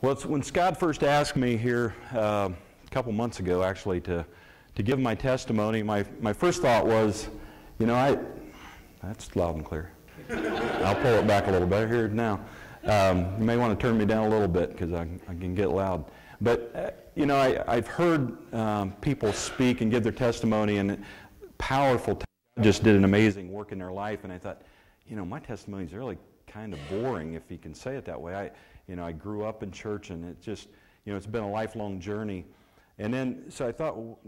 Well, it's when Scott first asked me here a couple months ago, actually, to give my testimony, my first thought was, that's loud and clear. I'll pull it back a little bit. Here now. You may want to turn me down a little bit because I can get loud. But, I've heard people speak and give their testimony, and powerful, just did an amazing work in their life, and I thought, my testimony is really kind of boring, if you can say it that way. I grew up in church, and it just, it's been a lifelong journey. And then, so I thought, well,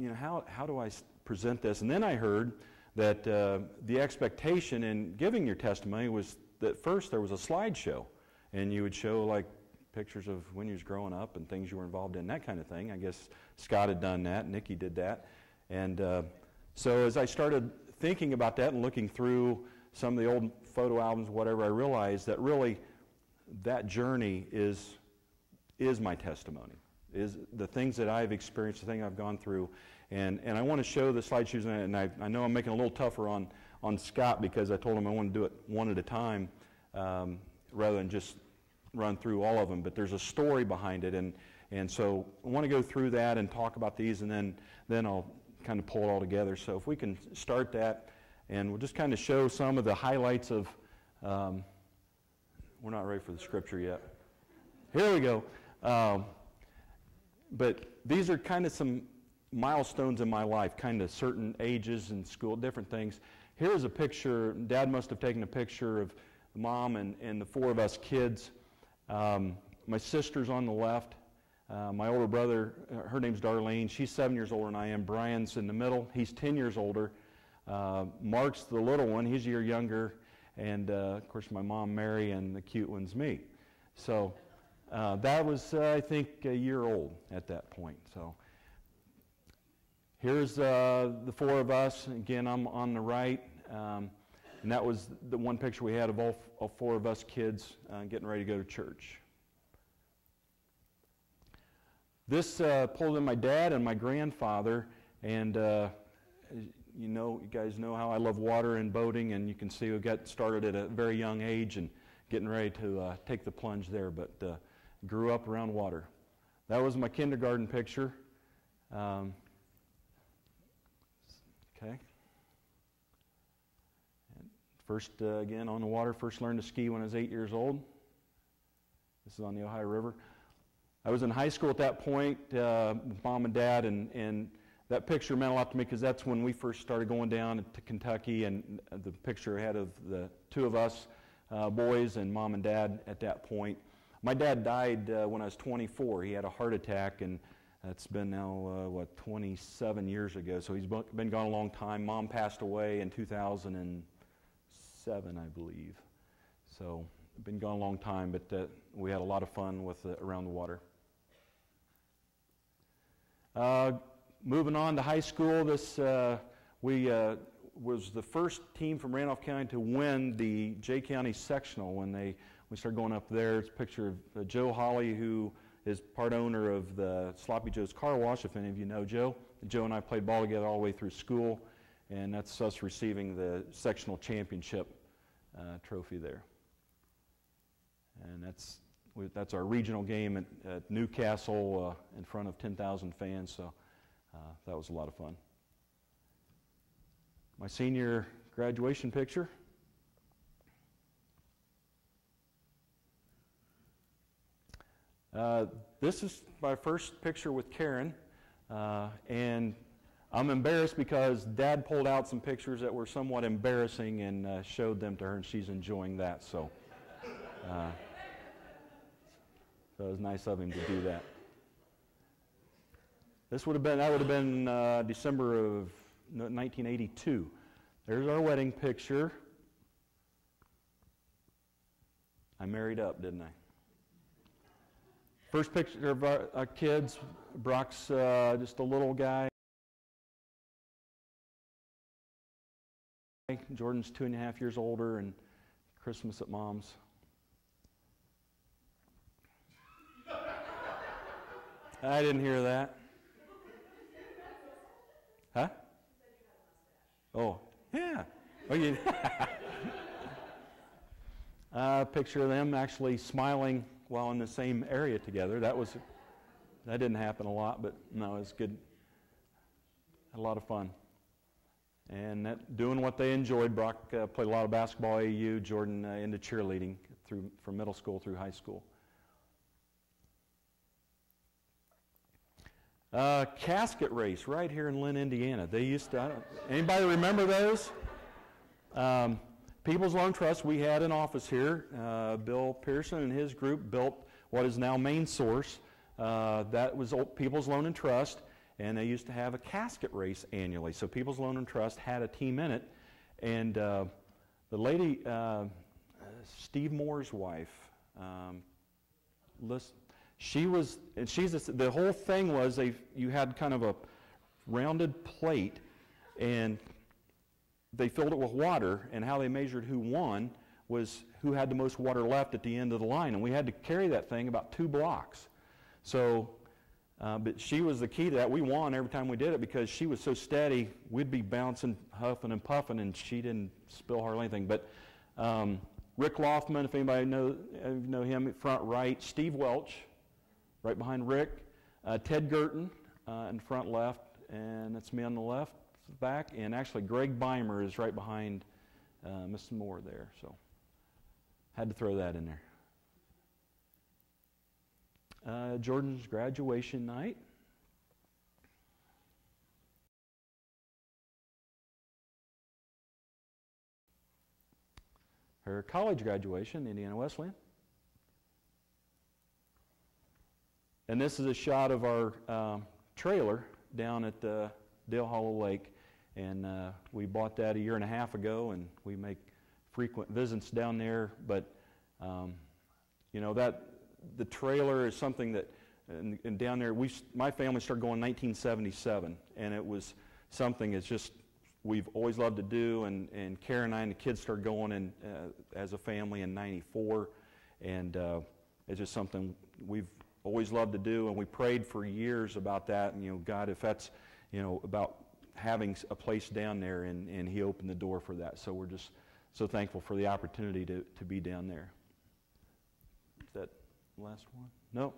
how do I present this? And then I heard that the expectation in giving your testimony was that first there was a slideshow, and you would show like pictures of when you was growing up and things you were involved in, that kind of thing. I guess Scott had done that, Nikki did that. And so as I started thinking about that and looking through some of the old photo albums, whatever, I realized that really that journey is my testimony, is the things that I've experienced, the thing I've gone through. And I want to show the slideshows, and I know I'm making it a little tougher on Scott because I told him I want to do it one at a time rather than just run through all of them. But there's a story behind it, and so I want to go through that and talk about these, and then I'll kind of pull it all together. So if we can start that, and we'll just kind of show some of the highlights of, we're not ready for the scripture yet. Here we go. But these are kind of some milestones in my life, kind of certain ages in school, different things. Here's a picture. Dad must have taken a picture of Mom and the four of us kids. My sister's on the left. My older brother, her name's Darlene. She's 7 years older than I am. Brian's in the middle. He's 10 years older. Mark's the little one. He's a year younger. And, of course, my mom, Mary, and the cute one's me. So that was, I think, a year old at that point. So here's the four of us. Again, I'm on the right. And that was the one picture we had of all four of us kids getting ready to go to church. This pulled in my dad and my grandfather, and you guys know how I love water and boating, and you can see we got started at a very young age and getting ready to take the plunge there, but grew up around water. That was my kindergarten picture. Okay. First, again, on the water, first learned to ski when I was 8 years old. This is on the Ohio River. I was in high school at that point with Mom and Dad, and that picture meant a lot to me because that's when we first started going down to Kentucky, and the picture I had of the two of us boys and Mom and Dad at that point. My dad died when I was 24. He had a heart attack, and that's been now, 27 years ago. So he's been gone a long time. Mom passed away in 2007, I believe. So been gone a long time, but we had a lot of fun with around the water. Moving on to high school, we was the first team from Randolph County to win the Jay County sectional when we started going up there. It's a picture of Joe Holly, who is part owner of the Sloppy Joe's Car Wash, if any of you know Joe. Joe and I played ball together all the way through school, and that's us receiving the sectional championship trophy there. And that's our regional game at Newcastle in front of 10,000 fans, so that was a lot of fun. My senior graduation picture. This is my first picture with Karen, and I'm embarrassed because Dad pulled out some pictures that were somewhat embarrassing and showed them to her, and she's enjoying that, so so it was nice of him to do that. That would have been December of 1982. There's our wedding picture. I married up, didn't I? First picture of our kids. Brock's just a little guy. Jordan's 2.5 years older, and Christmas at Mom's. I didn't hear that. Huh? Oh, yeah. Oh, you. Picture of them actually smiling while in the same area together. That didn't happen a lot, but no, it was good. Had a lot of fun. And doing what they enjoyed. Brock played a lot of basketball at AU, Jordan into cheerleading from middle school through high school. Casket race right here in Lynn, Indiana. They used to, anybody remember those? People's Loan Trust, we had an office here. Bill Pearson and his group built what is now Main Source. That was People's Loan and Trust. And they used to have a casket race annually. So People's Loan and Trust had a team in it. And the lady, Steve Moore's wife, she was, and the whole thing was you had kind of a rounded plate, and they filled it with water, and how they measured who won was who had the most water left at the end of the line. And we had to carry that thing about 2 blocks. So, but she was the key to that. We won every time we did it because she was so steady. We'd be bouncing, huffing and puffing, and she didn't spill hardly anything. But Rick Loftman, if anybody know him, front right. Steve Welch, right behind Rick. Ted Girton in front left, and that's me on the left back. And actually, Greg Beimer is right behind Mr. Moore there. So had to throw that in there. Jordan's graduation night. Her college graduation, Indiana Wesleyan. And this is a shot of our trailer down at Dale Hollow Lake. And we bought that a year and a half ago, and we make frequent visits down there. But, you know, the trailer is something that, and down there, my family started going in 1977, and it was something that's just, we've always loved to do, and Karen and I and the kids started going in as a family in 94, and it's just something we've always loved to do, and we prayed for years about that, and, you know, God, if that's, you know, about having a place down there, and He opened the door for that, so we're just so thankful for the opportunity to be down there. Is that last one? No.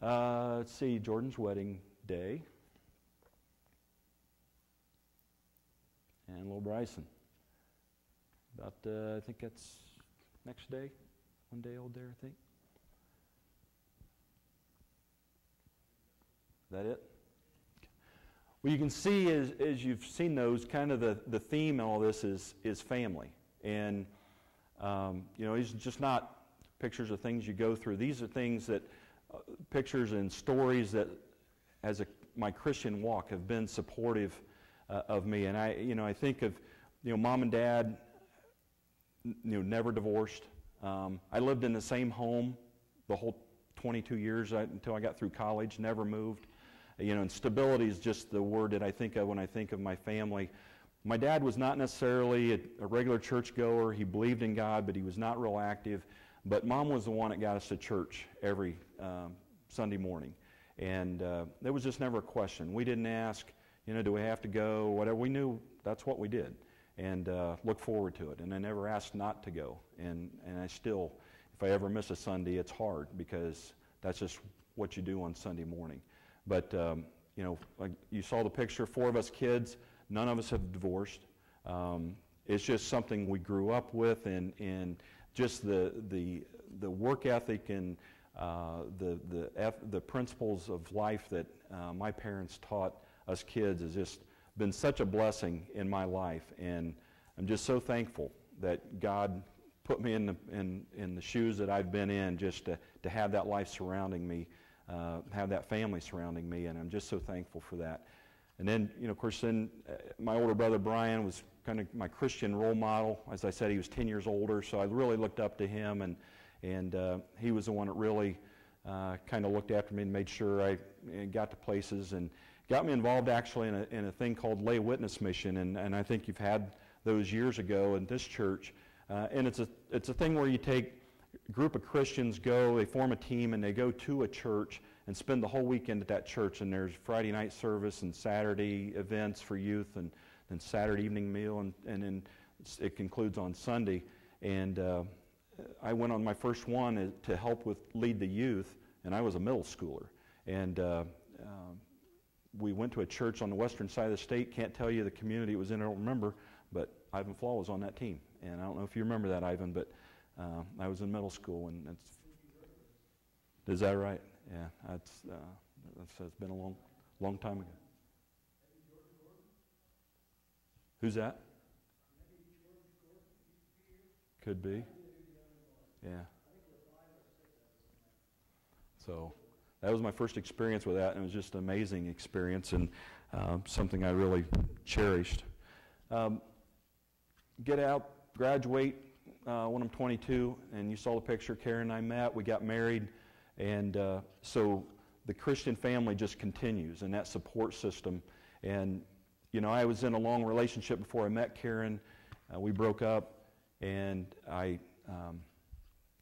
Let's see, Jordan's wedding day. And little Bryson. About, I think that's next day. 1 day old there, I think. Is that it? Well, you can see as you've seen those, kind of the theme in all this is family. And, you know, it's just not pictures of things you go through. These are things that, pictures and stories that, as my Christian walk, have been supportive of me. And I think of, Mom and Dad, never divorced. I lived in the same home the whole 22 years until I got through college, never moved. And stability is just the word that I think of when I think of my family. My dad was not necessarily a regular churchgoer. He believed in God, but he was not real active. But Mom was the one that got us to church every Sunday morning. And there was just never a question. We didn't ask, do we have to go, whatever. We knew that's what we did and look forward to it. And I never asked not to go. And I still, if I ever miss a Sunday, it's hard because that's just what you do on Sunday morning. But, like you saw the picture, 4 of us kids, none of us have divorced. It's just something we grew up with, and just the work ethic and the principles of life that my parents taught us kids has just been such a blessing in my life, and I'm just so thankful that God put me in the shoes that I've been in, just to have that life surrounding me, have that family surrounding me, and I'm just so thankful for that. And then, of course, my older brother Brian was kind of my Christian role model. As I said, he was 10 years older, so I really looked up to him, and he was the one that really kind of looked after me and made sure I got to places and got me involved actually in a thing called lay witness mission, and I think you've had those years ago in this church. And it's a thing where you take a group of Christians, they form a team, and they go to a church and spend the whole weekend at that church. And there's Friday night service and Saturday events for youth, and then Saturday evening meal, and then it concludes on Sunday. And I went on my first one to help with lead the youth, and I was a middle schooler. And we went to a church on the western side of the state. Can't tell you the community it was in, I don't remember, but Ivan Flaw was on that team. And I don't know if you remember that, Ivan, but I was in middle school, and is that right? Yeah, it's been a long time ago. Who's that? Could be. Yeah. So that was my first experience with that, and it was just an amazing experience, and something I really cherished. Get out, graduate when I'm 22, and you saw the picture. Karen and I met. We got married, and so the Christian family just continues, and that support system. And you know, I was in a long relationship before I met Karen. We broke up, and I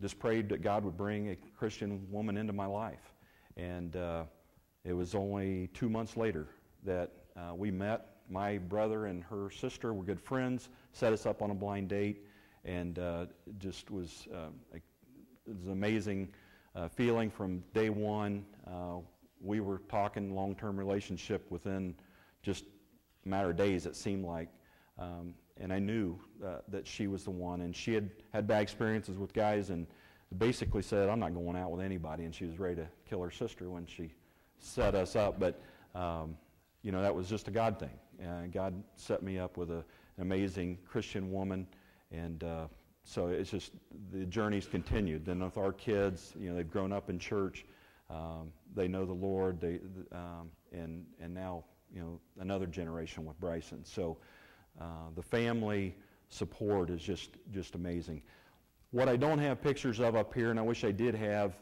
just prayed that God would bring a Christian woman into my life. And it was only 2 months later that we met. My brother and her sister were good friends, set us up on a blind date, and it just was, it was an amazing feeling from day one. We were talking long-term relationship within just a matter of days, it seemed like. And I knew that she was the one, and she had bad experiences with guys, and basically said, I'm not going out with anybody, and she was ready to kill her sister when she set us up. But you know, that was just a God thing. God set me up with an amazing Christian woman, and so it's just, the journey's continued. Then with our kids, you know, they've grown up in church, they know the Lord, and now, you know, another generation with Bryson. So the family support is just amazing. What I don't have pictures of up here, and I wish I did have,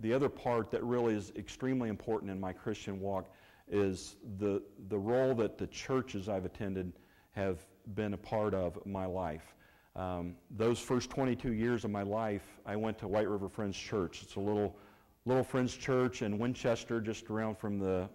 the other part that really is extremely important in my Christian walk is the role that the churches I've attended have been a part of my life. Those first 22 years of my life, I went to White River Friends Church. It's a little Friends Church in Winchester, just around from the